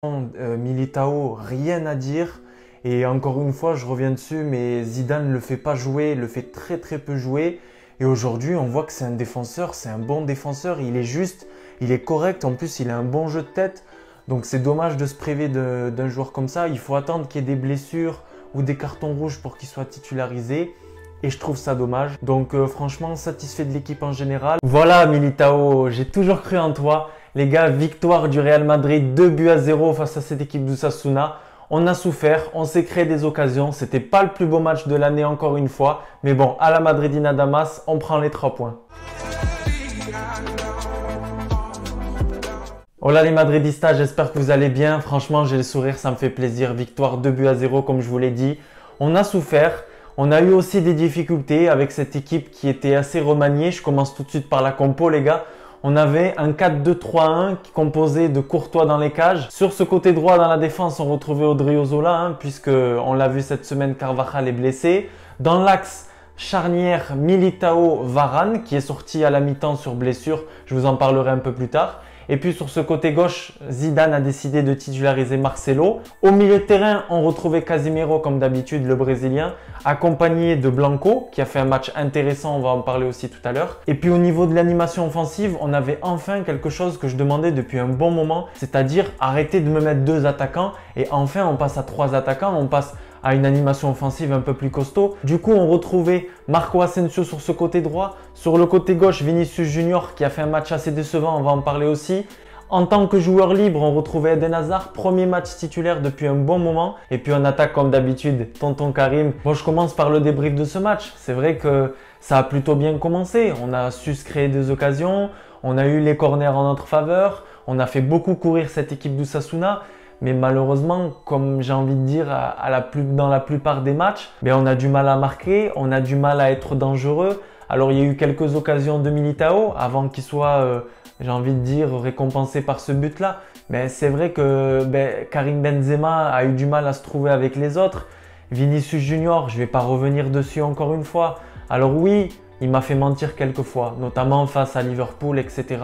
Militao, rien à dire. Et encore une fois, je reviens dessus, mais Zidane ne le fait pas jouer, le fait très très peu jouer. Et aujourd'hui, on voit que c'est un défenseur, c'est un bon défenseur. Il est juste, il est correct. En plus, il a un bon jeu de tête. Donc c'est dommage de se priver d'un joueur comme ça. Il faut attendre qu'il y ait des blessures ou des cartons rouges pour qu'il soit titularisé. Et je trouve ça dommage. Donc franchement, satisfait de l'équipe en général. Voilà Militao, j'ai toujours cru en toi. Les gars, victoire du Real Madrid, 2-0 face à cette équipe d'Osasuna. On a souffert, on s'est créé des occasions. C'était pas le plus beau match de l'année encore une fois. Mais bon, à la Madridina Damas, on prend les 3 points. Hola les Madridistas, j'espère que vous allez bien. Franchement, j'ai le sourire, ça me fait plaisir. Victoire 2-0 comme je vous l'ai dit. On a souffert. On a eu aussi des difficultés avec cette équipe qui était assez remaniée. Je commence tout de suite par la compo les gars. On avait un 4-2-3-1 qui composait de Courtois dans les cages. Sur ce côté droit dans la défense, on retrouvait Odriozola puisque on l'a vu cette semaine, Carvajal est blessé. Dans l'axe charnière, Militao, Varane qui est sorti à la mi-temps sur blessure. Je vous en parlerai un peu plus tard. Et puis sur ce côté gauche, Zidane a décidé de titulariser Marcelo. Au milieu de terrain, on retrouvait Casemiro comme d'habitude, le Brésilien, accompagné de Blanco qui a fait un match intéressant, on va en parler aussi tout à l'heure. Et puis au niveau de l'animation offensive, on avait enfin quelque chose que je demandais depuis un bon moment, c'est-à-dire arrêter de me mettre 2 attaquants et enfin on passe à 3 attaquants, on passe à une animation offensive un peu plus costaud. Du coup, on retrouvait Marco Asensio sur ce côté droit. Sur le côté gauche, Vinicius Junior qui a fait un match assez décevant, on va en parler aussi. En tant que joueur libre, on retrouvait Eden Hazard, premier match titulaire depuis un bon moment. Et puis on attaque comme d'habitude, tonton Karim. Bon, je commence par le débrief de ce match. C'est vrai que ça a plutôt bien commencé. On a su se créer des occasions, on a eu les corners en notre faveur, on a fait beaucoup courir cette équipe d'Osasuna. Mais malheureusement, comme j'ai envie de dire dans la plupart des matchs, on a du mal à marquer, on a du mal à être dangereux. Alors il y a eu quelques occasions de Militao avant qu'il soit, j'ai envie de dire, récompensé par ce but-là. Mais c'est vrai que Karim Benzema a eu du mal à se trouver avec les autres. Vinicius Junior, je ne vais pas revenir dessus encore une fois. Alors oui, il m'a fait mentir quelques fois, notamment face à Liverpool, etc.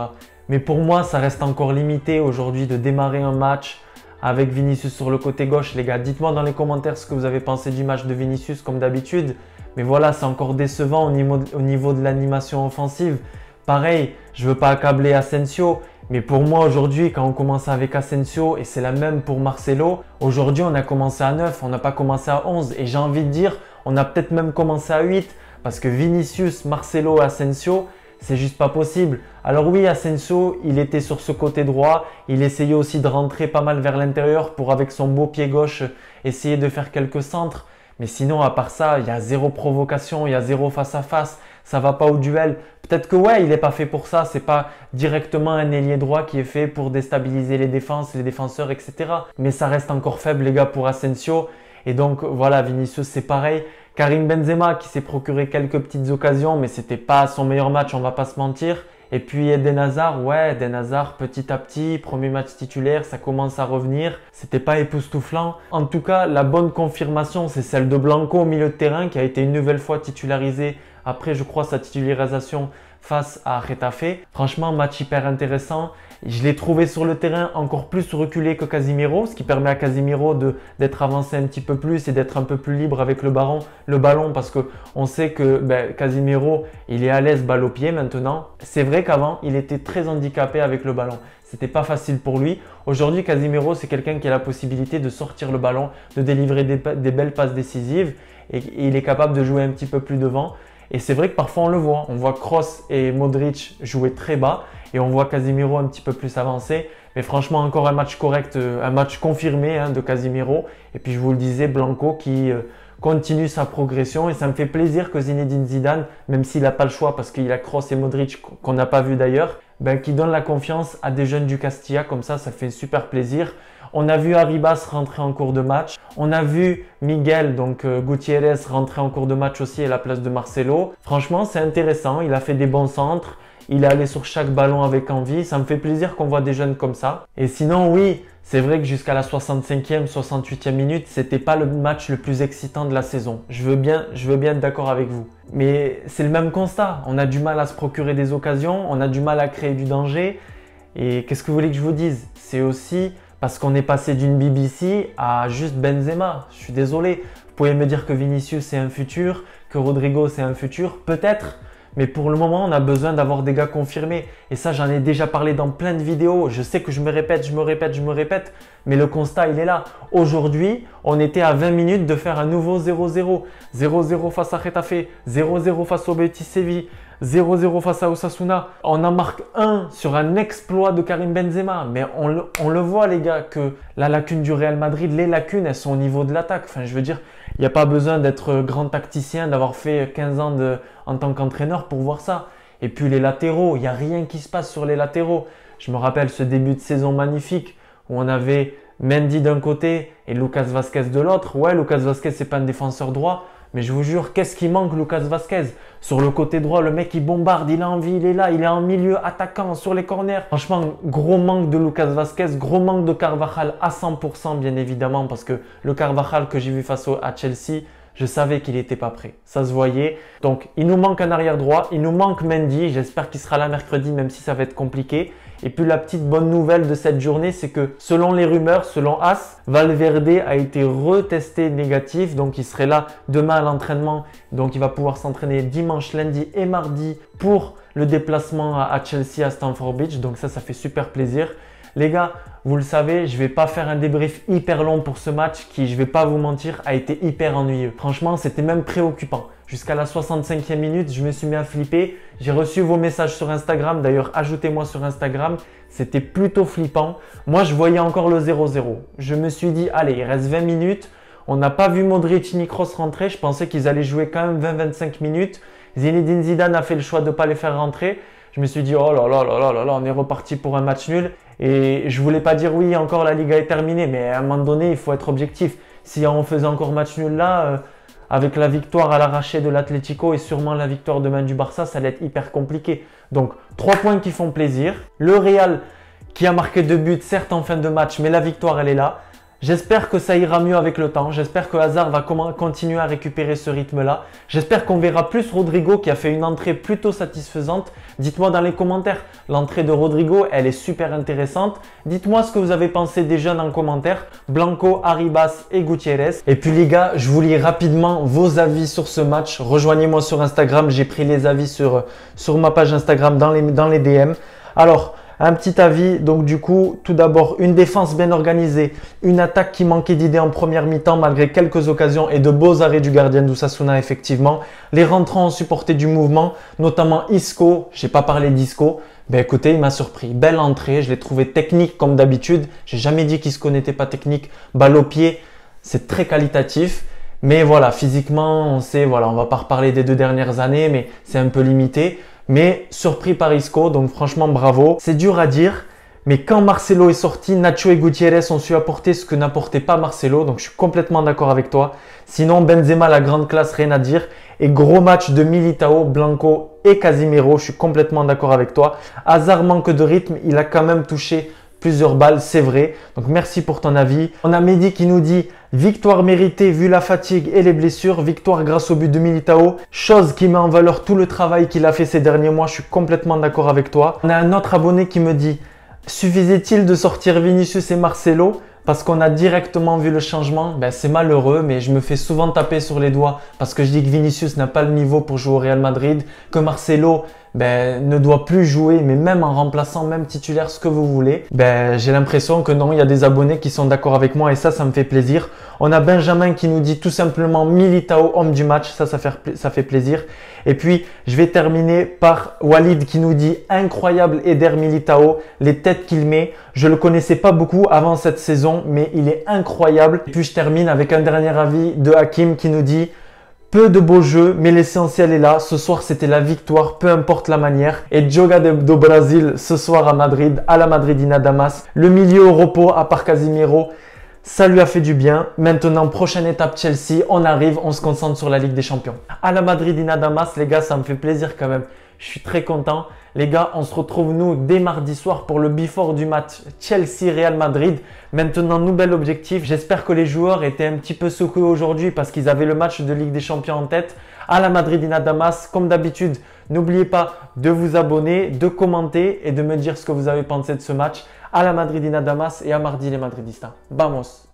Mais pour moi, ça reste encore limité aujourd'hui de démarrer un match avec Vinicius sur le côté gauche. Les gars, dites-moi dans les commentaires ce que vous avez pensé du match de Vinicius comme d'habitude. Mais voilà, c'est encore décevant au niveau de l'animation offensive. Pareil, je ne veux pas accabler Asensio, mais pour moi aujourd'hui, quand on commence avec Asensio, et c'est la même pour Marcelo, aujourd'hui on a commencé à 9, on n'a pas commencé à 11. Et j'ai envie de dire, on a peut-être même commencé à 8, parce que Vinicius, Marcelo, Asensio, c'est juste pas possible. Alors oui, Asensio, il était sur ce côté droit. Il essayait aussi de rentrer pas mal vers l'intérieur pour, avec son beau pied gauche, essayer de faire quelques centres. Mais sinon, à part ça, il y a zéro provocation, il y a zéro face à face. Ça va pas au duel. Peut-être que ouais, il n'est pas fait pour ça. C'est pas directement un ailier droit qui est fait pour déstabiliser les défenses, les défenseurs, etc. Mais ça reste encore faible, les gars, pour Asensio. Et donc voilà, Vinicius, c'est pareil. Karim Benzema qui s'est procuré quelques petites occasions, mais c'était pas son meilleur match, on va pas se mentir. Et puis Eden Hazard, ouais, Eden Hazard petit à petit, premier match titulaire, ça commence à revenir. C'était pas époustouflant. En tout cas, la bonne confirmation, c'est celle de Blanco au milieu de terrain qui a été une nouvelle fois titularisé après, je crois, sa titularisation face à Getafe. Franchement, match hyper intéressant. Je l'ai trouvé sur le terrain encore plus reculé que Casemiro, ce qui permet à Casemiro d'être avancé un petit peu plus et d'être un peu plus libre avec le ballon parce qu'on sait que Casemiro, il est à l'aise balle au pied maintenant. C'est vrai qu'avant, il était très handicapé avec le ballon. C'était pas facile pour lui. Aujourd'hui, Casemiro, c'est quelqu'un qui a la possibilité de sortir le ballon, de délivrer des belles passes décisives et il est capable de jouer un petit peu plus devant. Et c'est vrai que parfois on le voit. On voit Kroos et Modric jouer très bas et on voit Casemiro un petit peu plus avancé. Mais franchement, encore un match correct, un match confirmé de Casemiro. Et puis je vous le disais, Blanco qui continue sa progression. Et ça me fait plaisir que Zinedine Zidane, même s'il n'a pas le choix parce qu'il a Kroos et Modric qu'on n'a pas vu d'ailleurs, qui donne la confiance à des jeunes du Castilla. Comme ça fait super plaisir. On a vu Arribas rentrer en cours de match. On a vu Miguel, donc Gutiérrez, rentrer en cours de match aussi à la place de Marcelo. Franchement, c'est intéressant. Il a fait des bons centres. Il est allé sur chaque ballon avec envie. Ça me fait plaisir qu'on voit des jeunes comme ça. Et sinon, oui, c'est vrai que jusqu'à la 65e, 68e minute, c'était pas le match le plus excitant de la saison. Je veux bien être d'accord avec vous. Mais c'est le même constat. On a du mal à se procurer des occasions. On a du mal à créer du danger. Et qu'est-ce que vous voulez que je vous dise? C'est aussi parce qu'on est passé d'une BBC à juste Benzema. Je suis désolé. Vous pouvez me dire que Vinicius c'est un futur, que Rodrigo c'est un futur, peut-être. Mais pour le moment, on a besoin d'avoir des gars confirmés. Et ça, j'en ai déjà parlé dans plein de vidéos. Je sais que je me répète, mais le constat, il est là. Aujourd'hui, on était à 20 minutes de faire un nouveau 0-0. 0-0 face à Getafe, 0-0 face au Betis Séville, 0-0 face à Osasuna. On en marque un sur un exploit de Karim Benzema. Mais on le voit, les gars, que la lacune du Real Madrid, les lacunes, elles sont au niveau de l'attaque. Enfin, je veux dire, il n'y a pas besoin d'être grand tacticien, d'avoir fait 15 ans en tant qu'entraîneur pour voir ça. Et puis les latéraux, il n'y a rien qui se passe sur les latéraux. Je me rappelle ce début de saison magnifique où on avait Mendy d'un côté et Lucas Vazquez de l'autre. Ouais, Lucas Vazquez, c'est pas un défenseur droit. Mais je vous jure, qu'est-ce qui manque Lucas Vazquez? Sur le côté droit, le mec il bombarde, il a envie, il est là, il est en milieu attaquant sur les corners. Franchement, gros manque de Lucas Vazquez, gros manque de Carvajal à 100% bien évidemment parce que le Carvajal que j'ai vu face à Chelsea, je savais qu'il n'était pas prêt. Ça se voyait. Donc, il nous manque un arrière droit, il nous manque Mendy. J'espère qu'il sera là mercredi même si ça va être compliqué. Et puis la petite bonne nouvelle de cette journée, c'est que selon les rumeurs, selon AS, Valverde a été retesté négatif. Donc il serait là demain à l'entraînement. Donc il va pouvoir s'entraîner dimanche, lundi et mardi pour le déplacement à Chelsea, à Stamford Bridge. Donc ça fait super plaisir. Les gars, vous le savez, je ne vais pas faire un débrief hyper long pour ce match qui, je ne vais pas vous mentir, a été hyper ennuyeux. Franchement, c'était même préoccupant. Jusqu'à la 65e minute, je me suis mis à flipper. J'ai reçu vos messages sur Instagram. D'ailleurs, ajoutez-moi sur Instagram. C'était plutôt flippant. Moi, je voyais encore le 0-0. Je me suis dit, allez, il reste 20 minutes. On n'a pas vu Modric ni Kroos rentrer. Je pensais qu'ils allaient jouer quand même 20-25 minutes. Zinedine Zidane a fait le choix de ne pas les faire rentrer. Je me suis dit, oh là là là là là là, on est reparti pour un match nul. Et je voulais pas dire oui, encore la Liga est terminée. Mais à un moment donné, il faut être objectif. Si on faisait encore match nul là, avec la victoire à l'arraché de l'Atlético et sûrement la victoire demain du Barça, ça allait être hyper compliqué. Donc, 3 points qui font plaisir. Le Real qui a marqué 2 buts, certes en fin de match, mais la victoire, elle est là. J'espère que ça ira mieux avec le temps. J'espère que Hazard va continuer à récupérer ce rythme-là. J'espère qu'on verra plus Rodrigo qui a fait une entrée plutôt satisfaisante. Dites-moi dans les commentaires, l'entrée de Rodrigo, elle est super intéressante. Dites-moi ce que vous avez pensé des jeunes en commentaire. Blanco, Arribas et Gutiérrez. Et puis les gars, je vous lis rapidement vos avis sur ce match. Rejoignez-moi sur Instagram. J'ai pris les avis sur ma page Instagram dans les DM. Alors, un petit avis, donc du coup, tout d'abord, une défense bien organisée, une attaque qui manquait d'idées en première mi-temps malgré quelques occasions et de beaux arrêts du gardien d'Osasuna effectivement. Les rentrants ont supporté du mouvement, notamment Isco, j'ai pas parlé d'Isco, ben écoutez, il m'a surpris. Belle entrée, je l'ai trouvé technique comme d'habitude, j'ai jamais dit qu'Isco n'était pas technique, balle au pied, c'est très qualitatif. Mais voilà, physiquement, on sait, voilà, on va pas reparler des 2 dernières années, mais c'est un peu limité. Mais surpris par Isco, donc franchement bravo. C'est dur à dire, mais quand Marcelo est sorti, Nacho et Gutiérrez ont su apporter ce que n'apportait pas Marcelo, donc je suis complètement d'accord avec toi. Sinon, Benzema, la grande classe, rien à dire. Et gros match de Militao, Blanco et Casemiro, je suis complètement d'accord avec toi. Hazard manque de rythme, il a quand même touché plusieurs balles, c'est vrai. Donc merci pour ton avis. On a Mehdi qui nous dit victoire méritée vu la fatigue et les blessures, victoire grâce au but de Militao, chose qui met en valeur tout le travail qu'il a fait ces derniers mois, je suis complètement d'accord avec toi. On a un autre abonné qui me dit suffisait-il de sortir Vinicius et Marcelo parce qu'on a directement vu le changement? Ben, c'est malheureux, mais je me fais souvent taper sur les doigts parce que je dis que Vinicius n'a pas le niveau pour jouer au Real Madrid, que Marcelo ne doit plus jouer, mais même en remplaçant, même titulaire, ce que vous voulez. J'ai l'impression que non, il y a des abonnés qui sont d'accord avec moi et ça me fait plaisir. On a Benjamin qui nous dit tout simplement Militao, homme du match, ça fait plaisir. Et puis, je vais terminer par Walid qui nous dit incroyable Eder Militao, les têtes qu'il met. Je le connaissais pas beaucoup avant cette saison, mais il est incroyable. Et puis, je termine avec un dernier avis de Hakim qui nous dit peu de beaux jeux, mais l'essentiel est là. Ce soir, c'était la victoire, peu importe la manière. Et Joga do Brasil, ce soir à Madrid, à la Madridina Damas. Le milieu au repos, à part Casemiro, ça lui a fait du bien. Maintenant, prochaine étape Chelsea, on arrive, on se concentre sur la Ligue des Champions. À la Madridina Damas, les gars, ça me fait plaisir quand même. Je suis très content. Les gars, on se retrouve nous dès mardi soir pour le before du match Chelsea-Real Madrid. Maintenant, nouvel objectif. J'espère que les joueurs étaient un petit peu secoués aujourd'hui parce qu'ils avaient le match de Ligue des Champions en tête. À la Madridina Damas, comme d'habitude, n'oubliez pas de vous abonner, de commenter et de me dire ce que vous avez pensé de ce match. A la Madridina Damas et a mardi les Madridistas. Vamos!